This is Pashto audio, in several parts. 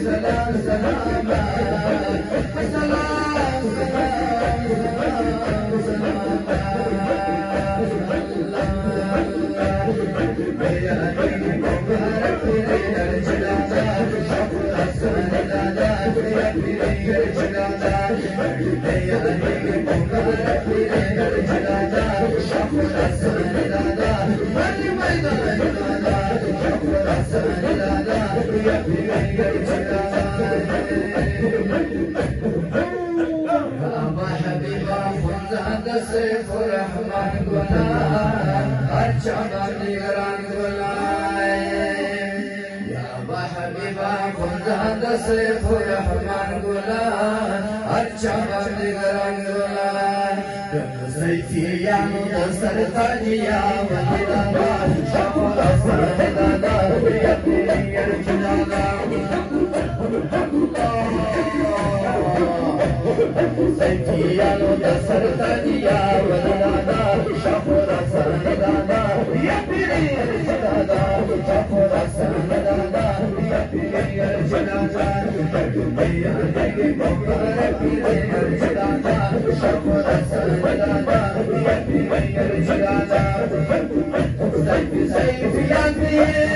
سلام سلام سلام أبا حبيبا خنزان سيف الرحمن قلان أرشاد نيران قلان يا أبا حبيبا خنزان سيف الرحمن قلان أرشاد نيران قلان سيفي يا مدسر تاجي يا وليدا شفر سردا يا بير جلالا سيفي يا مدسر تاجي يا وليدا شفر سردا يا بير جلالا شفر سردا يا بير جلالا يا دغ بكر بير جلالا شفر سردا يا بير جلالا سيف يا بير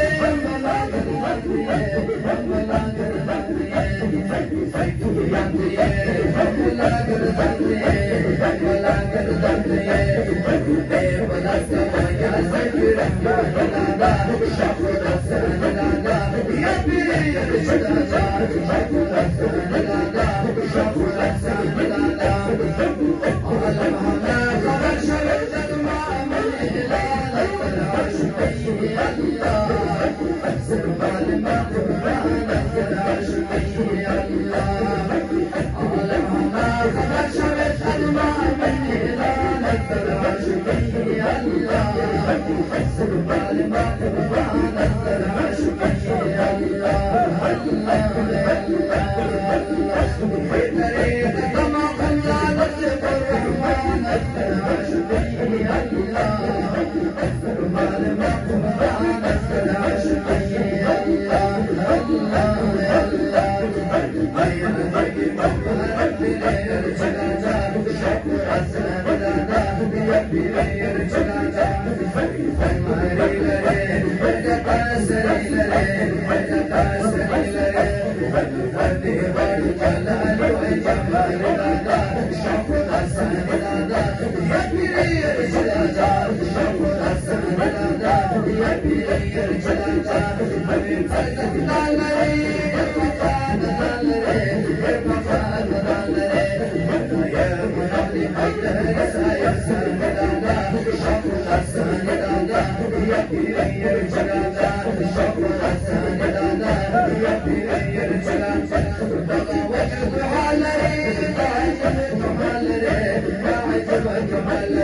Come on,